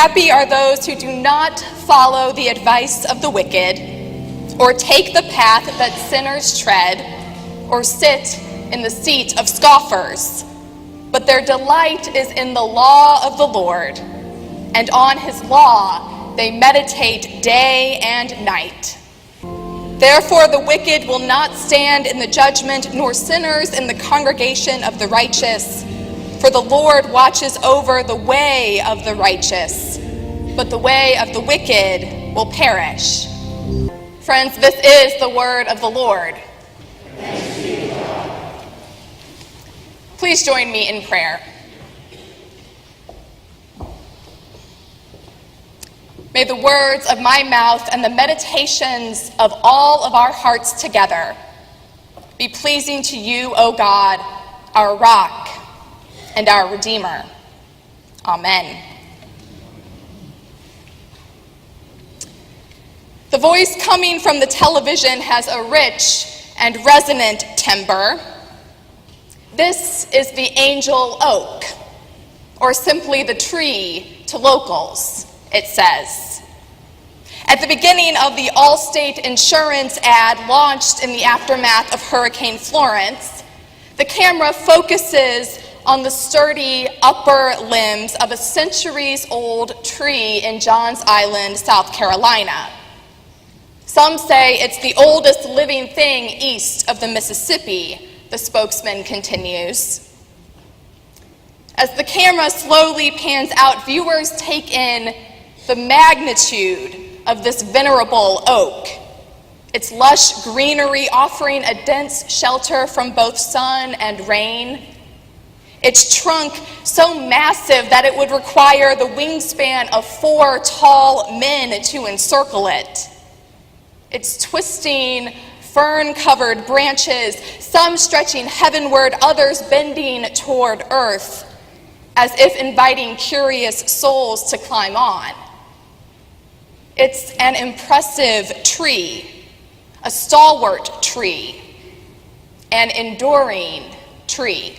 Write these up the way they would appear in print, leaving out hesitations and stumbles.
Happy are those who do not follow the advice of the wicked, or take the path that sinners tread, or sit in the seat of scoffers. But their delight is in the law of the Lord, and on his law they meditate day and night. Therefore the wicked will not stand in the judgment, nor sinners in the congregation of the righteous. For the Lord watches over the way of the righteous, but the way of the wicked will perish. Friends, this is the word of the Lord. Thanks be to God. Please join me in prayer. May the words of my mouth and the meditations of all of our hearts together be pleasing to you, O God, our rock and our Redeemer. Amen. The voice coming from the television has a rich and resonant timbre. This is the angel oak, or simply the tree to locals, it says. At the beginning of the Allstate insurance ad launched in the aftermath of Hurricane Florence, the camera focuses on the sturdy upper limbs of a centuries-old tree in Johns Island, South Carolina. Some say it's the oldest living thing east of the Mississippi, the spokesman continues. As the camera slowly pans out, viewers take in the magnitude of this venerable oak, its lush greenery offering a dense shelter from both sun and rain, its trunk so massive that it would require the wingspan of 4 tall men to encircle it, its twisting, fern-covered branches, some stretching heavenward, others bending toward earth, as if inviting curious souls to climb on. It's an impressive tree, a stalwart tree, an enduring tree.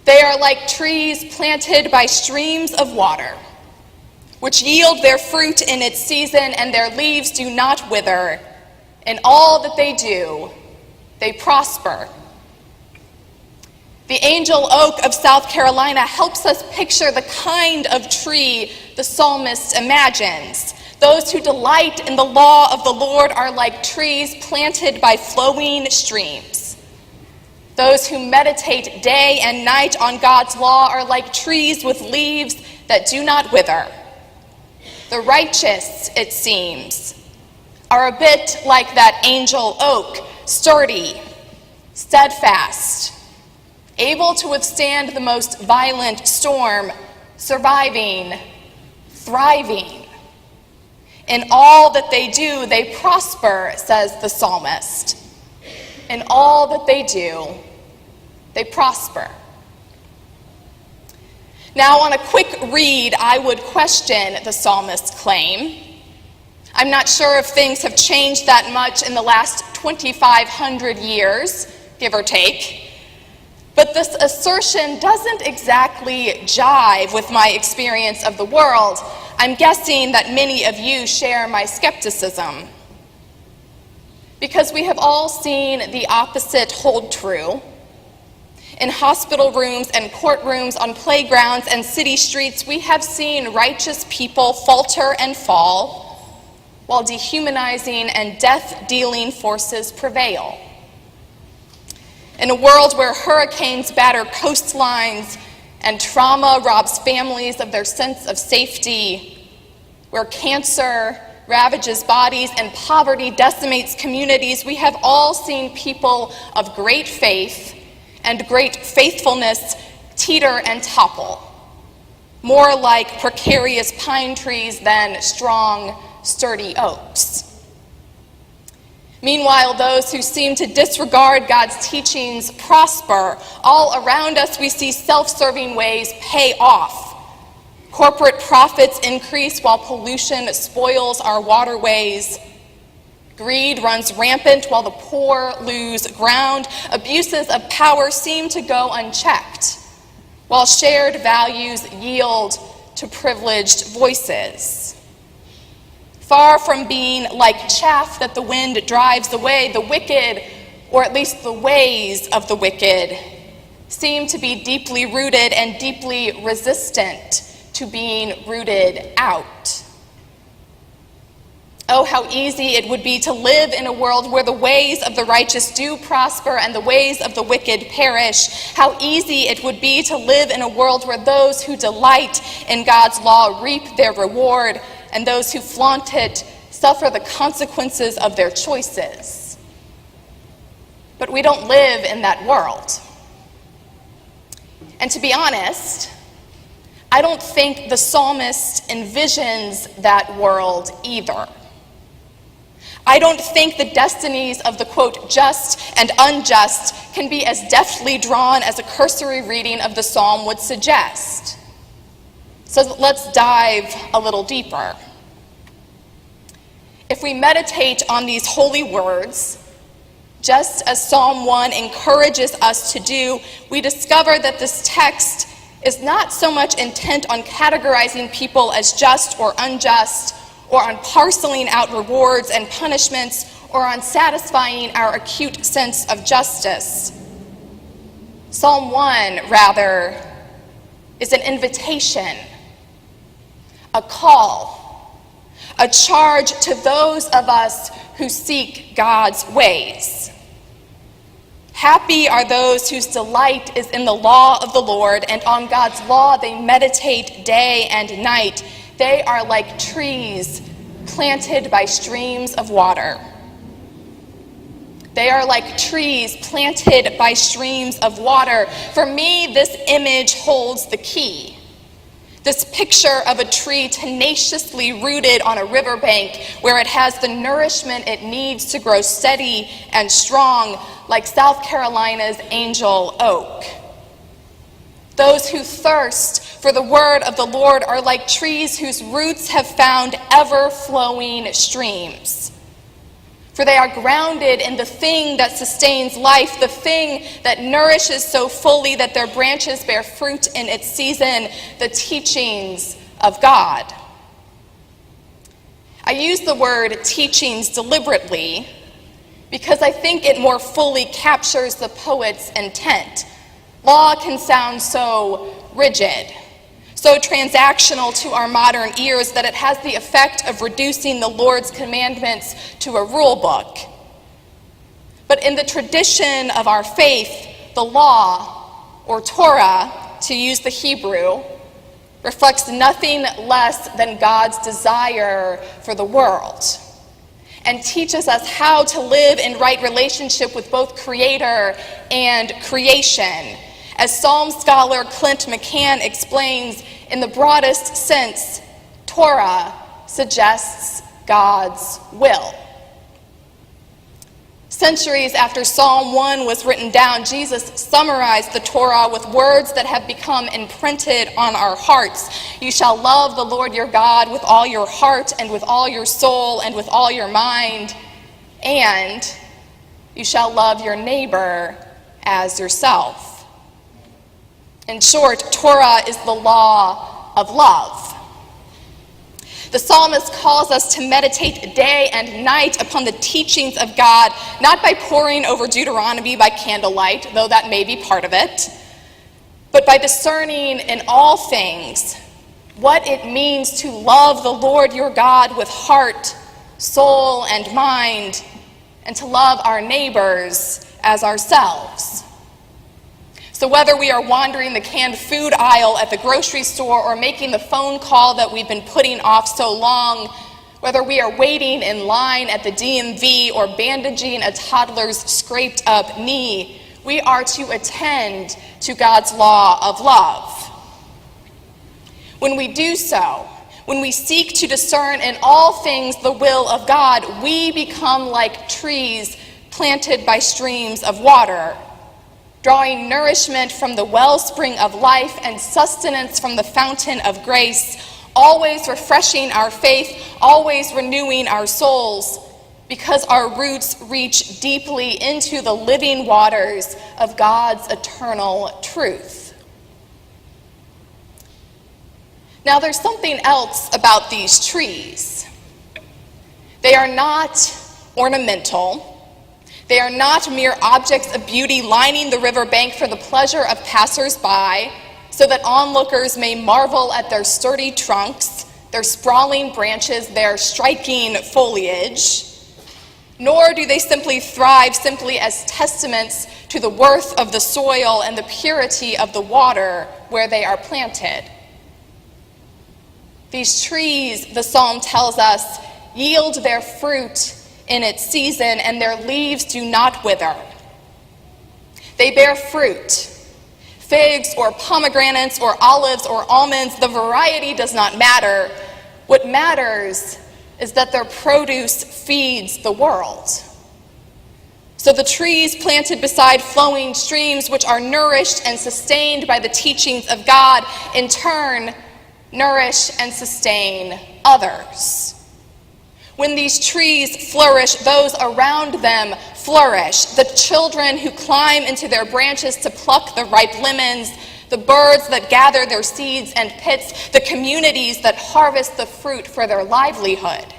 They are like trees planted by streams of water, which yield their fruit in its season, and their leaves do not wither. In all that they do, they prosper. The angel oak of South Carolina helps us picture the kind of tree the psalmist imagines. Those who delight in the law of the Lord are like trees planted by flowing streams. Those who meditate day and night on God's law are like trees with leaves that do not wither. The righteous, it seems, are a bit like that angel oak, sturdy, steadfast, able to withstand the most violent storm, surviving, thriving. In all that they do, they prosper, says the psalmist. In all that they do, they prosper. Now, on a quick read, I would question the psalmist's claim. I'm not sure if things have changed that much in the last 2,500 years, give or take. But this assertion doesn't exactly jive with my experience of the world. I'm guessing that many of you share my skepticism. Because we have all seen the opposite hold true. In hospital rooms and courtrooms, on playgrounds and city streets, we have seen righteous people falter and fall, while dehumanizing and death-dealing forces prevail. In a world where hurricanes batter coastlines and trauma robs families of their sense of safety, where cancer ravages bodies and poverty decimates communities, we have all seen people of great faith and great faithfulness teeter and topple, more like precarious pine trees than strong, sturdy oaks. Meanwhile, those who seem to disregard God's teachings prosper. All around us, we see self-serving ways pay off. Corporate profits increase while pollution spoils our waterways. Greed runs rampant while the poor lose ground. Abuses of power seem to go unchecked, while shared values yield to privileged voices. Far from being like chaff that the wind drives away, the wicked, or at least the ways of the wicked, seem to be deeply rooted and deeply resistant to being rooted out. Oh, how easy it would be to live in a world where the ways of the righteous do prosper and the ways of the wicked perish. How easy it would be to live in a world where those who delight in God's law reap their reward, and those who flaunt it suffer the consequences of their choices. But we don't live in that world. And to be honest, I don't think the psalmist envisions that world either. I don't think the destinies of the, quote, just and unjust can be as deftly drawn as a cursory reading of the psalm would suggest. So let's dive a little deeper. If we meditate on these holy words, just as Psalm 1 encourages us to do, we discover that this text is not so much intent on categorizing people as just or unjust, or on parceling out rewards and punishments, or on satisfying our acute sense of justice. Psalm 1, rather, is an invitation, a call, a charge to those of us who seek God's ways. Happy are those whose delight is in the law of the Lord, and on God's law they meditate day and night. They are like trees planted by streams of water. They are like trees planted by streams of water. For me, this image holds the key. This picture of a tree tenaciously rooted on a riverbank where it has the nourishment it needs to grow steady and strong, like South Carolina's angel oak. Those who thirst for the word of the Lord are like trees whose roots have found ever-flowing streams. For they are grounded in the thing that sustains life, the thing that nourishes so fully that their branches bear fruit in its season, the teachings of God. I use the word teachings deliberately because I think it more fully captures the poet's intent. Law can sound so rigid, so transactional to our modern ears that it has the effect of reducing the Lord's commandments to a rule book. But in the tradition of our faith, the law, or Torah, to use the Hebrew, reflects nothing less than God's desire for the world, and teaches us how to live in right relationship with both Creator and creation. As Psalm scholar Clint McCann explains, in the broadest sense, Torah suggests God's will. Centuries after Psalm 1 was written down, Jesus summarized the Torah with words that have become imprinted on our hearts. You shall love the Lord your God with all your heart and with all your soul and with all your mind, and you shall love your neighbor as yourself. In short, Torah is the law of love. The psalmist calls us to meditate day and night upon the teachings of God, not by poring over Deuteronomy by candlelight, though that may be part of it, but by discerning in all things what it means to love the Lord your God with heart, soul, and mind, and to love our neighbors as ourselves. So whether we are wandering the canned food aisle at the grocery store or making the phone call that we've been putting off so long, whether we are waiting in line at the DMV or bandaging a toddler's scraped up knee, we are to attend to God's law of love. When we do so, when we seek to discern in all things the will of God, we become like trees planted by streams of water, drawing nourishment from the wellspring of life and sustenance from the fountain of grace, always refreshing our faith, always renewing our souls, because our roots reach deeply into the living waters of God's eternal truth. Now, there's something else about these trees. They are not ornamental. They are not mere objects of beauty lining the riverbank for the pleasure of passers-by, so that onlookers may marvel at their sturdy trunks, their sprawling branches, their striking foliage. Nor do they simply thrive simply as testaments to the worth of the soil and the purity of the water where they are planted. These trees, the psalm tells us, yield their fruit in its season, and their leaves do not wither. They bear fruit. Figs or pomegranates or olives or almonds, the variety does not matter. What matters is that their produce feeds the world. So the trees planted beside flowing streams, which are nourished and sustained by the teachings of God, in turn nourish and sustain others. When these trees flourish, those around them flourish. The children who climb into their branches to pluck the ripe lemons, the birds that gather their seeds and pits, the communities that harvest the fruit for their livelihood.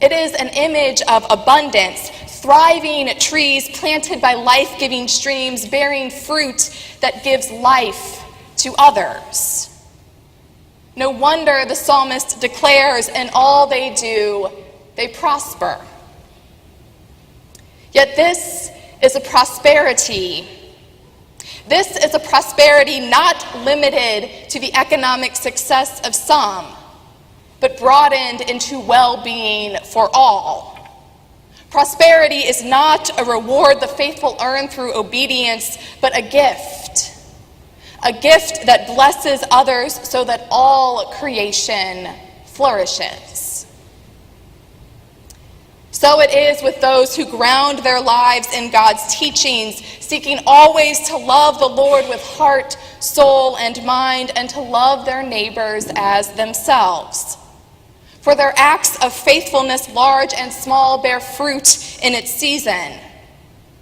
It is an image of abundance, thriving trees planted by life-giving streams, bearing fruit that gives life to others. No wonder the psalmist declares, in all they do, they prosper. Yet this is a prosperity. This is a prosperity not limited to the economic success of some, but broadened into well-being for all. Prosperity is not a reward the faithful earn through obedience, but a gift that blesses others so that all creation flourishes. So it is with those who ground their lives in God's teachings, seeking always to love the Lord with heart, soul, and mind, and to love their neighbors as themselves. For their acts of faithfulness, large and small, bear fruit in its season.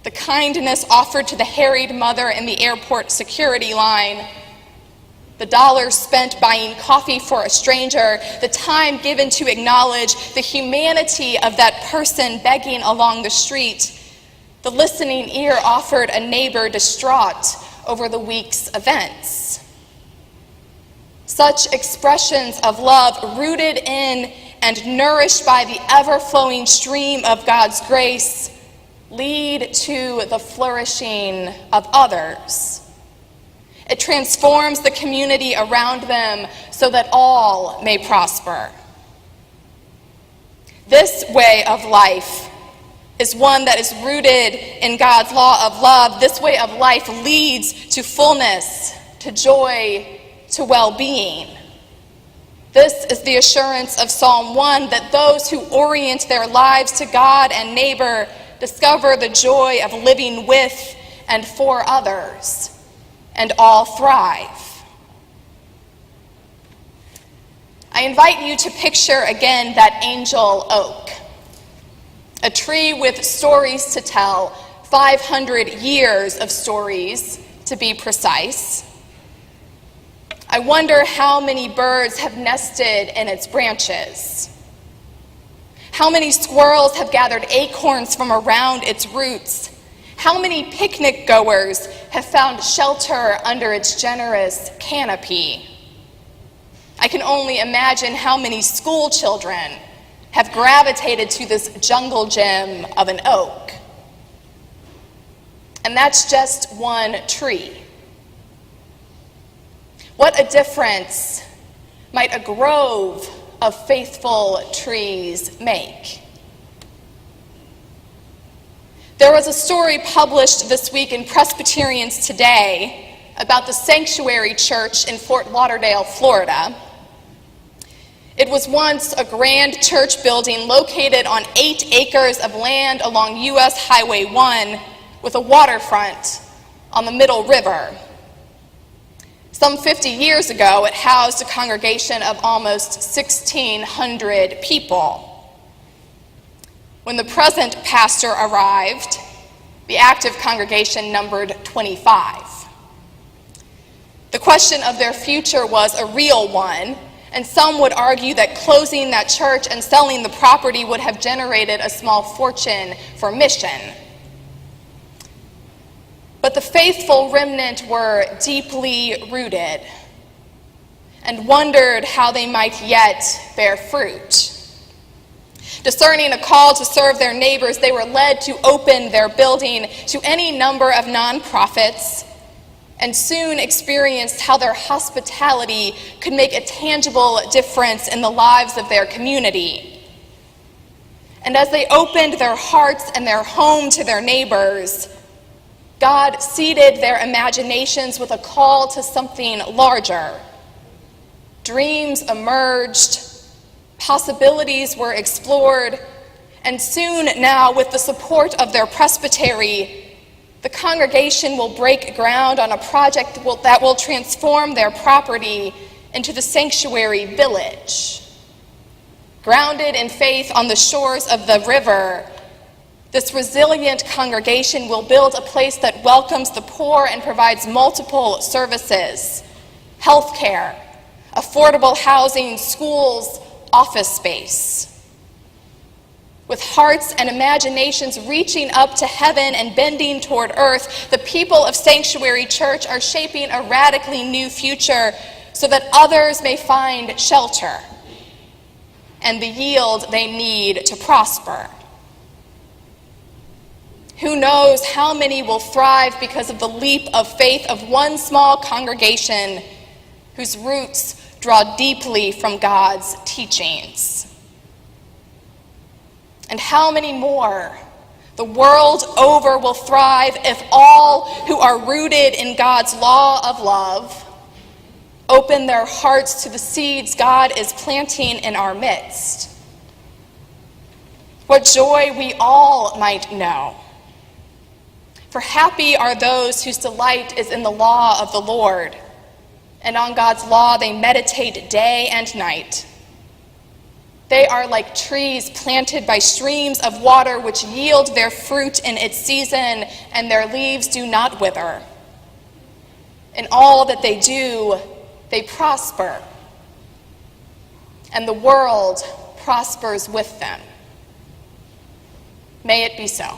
The kindness offered to the harried mother in the airport security line, the dollars spent buying coffee for a stranger, the time given to acknowledge the humanity of that person begging along the street, the listening ear offered a neighbor distraught over the week's events. Such expressions of love, rooted in and nourished by the ever-flowing stream of God's grace, lead to the flourishing of others. It transforms the community around them so that all may prosper. This way of life is one that is rooted in God's law of love. This way of life leads to fullness, to joy, to well-being. This is the assurance of Psalm 1, that those who orient their lives to God and neighbor discover the joy of living with and for others, and all thrive. I invite you to picture again that angel oak, a tree with stories to tell, 500 years of stories to be precise. I wonder how many birds have nested in its branches. How many squirrels have gathered acorns from around its roots? How many picnic goers have found shelter under its generous canopy? I can only imagine how many school children have gravitated to this jungle gem of an oak. And that's just one tree. What a difference might a grove of faithful trees make? There was a story published this week in Presbyterians Today about the Sanctuary Church in Fort Lauderdale, Florida. It was once a grand church building located on 8 acres of land along U.S. Highway 1 with a waterfront on the Middle River. Some 50 years ago, it housed a congregation of almost 1,600 people. When the present pastor arrived, the active congregation numbered 25. The question of their future was a real one, and some would argue that closing that church and selling the property would have generated a small fortune for mission. But the faithful remnant were deeply rooted and wondered how they might yet bear fruit. Discerning a call to serve their neighbors, they were led to open their building to any number of nonprofits, and soon experienced how their hospitality could make a tangible difference in the lives of their community. And as they opened their hearts and their home to their neighbors, God seeded their imaginations with a call to something larger. Dreams emerged, possibilities were explored, and soon now, with the support of their presbytery, the congregation will break ground on a project that will transform their property into the sanctuary village. Grounded in faith on the shores of the river, this resilient congregation will build a place that welcomes the poor and provides multiple services: healthcare, affordable housing, schools, office space. With hearts and imaginations reaching up to heaven and bending toward earth, the people of Sanctuary Church are shaping a radically new future so that others may find shelter and the yield they need to prosper. Who knows how many will thrive because of the leap of faith of one small congregation whose roots draw deeply from God's teachings. And how many more the world over will thrive if all who are rooted in God's law of love open their hearts to the seeds God is planting in our midst. What joy we all might know. For happy are those whose delight is in the law of the Lord, and on God's law they meditate day and night. They are like trees planted by streams of water, which yield their fruit in its season, and their leaves do not wither. In all that they do, they prosper, and the world prospers with them. May it be so.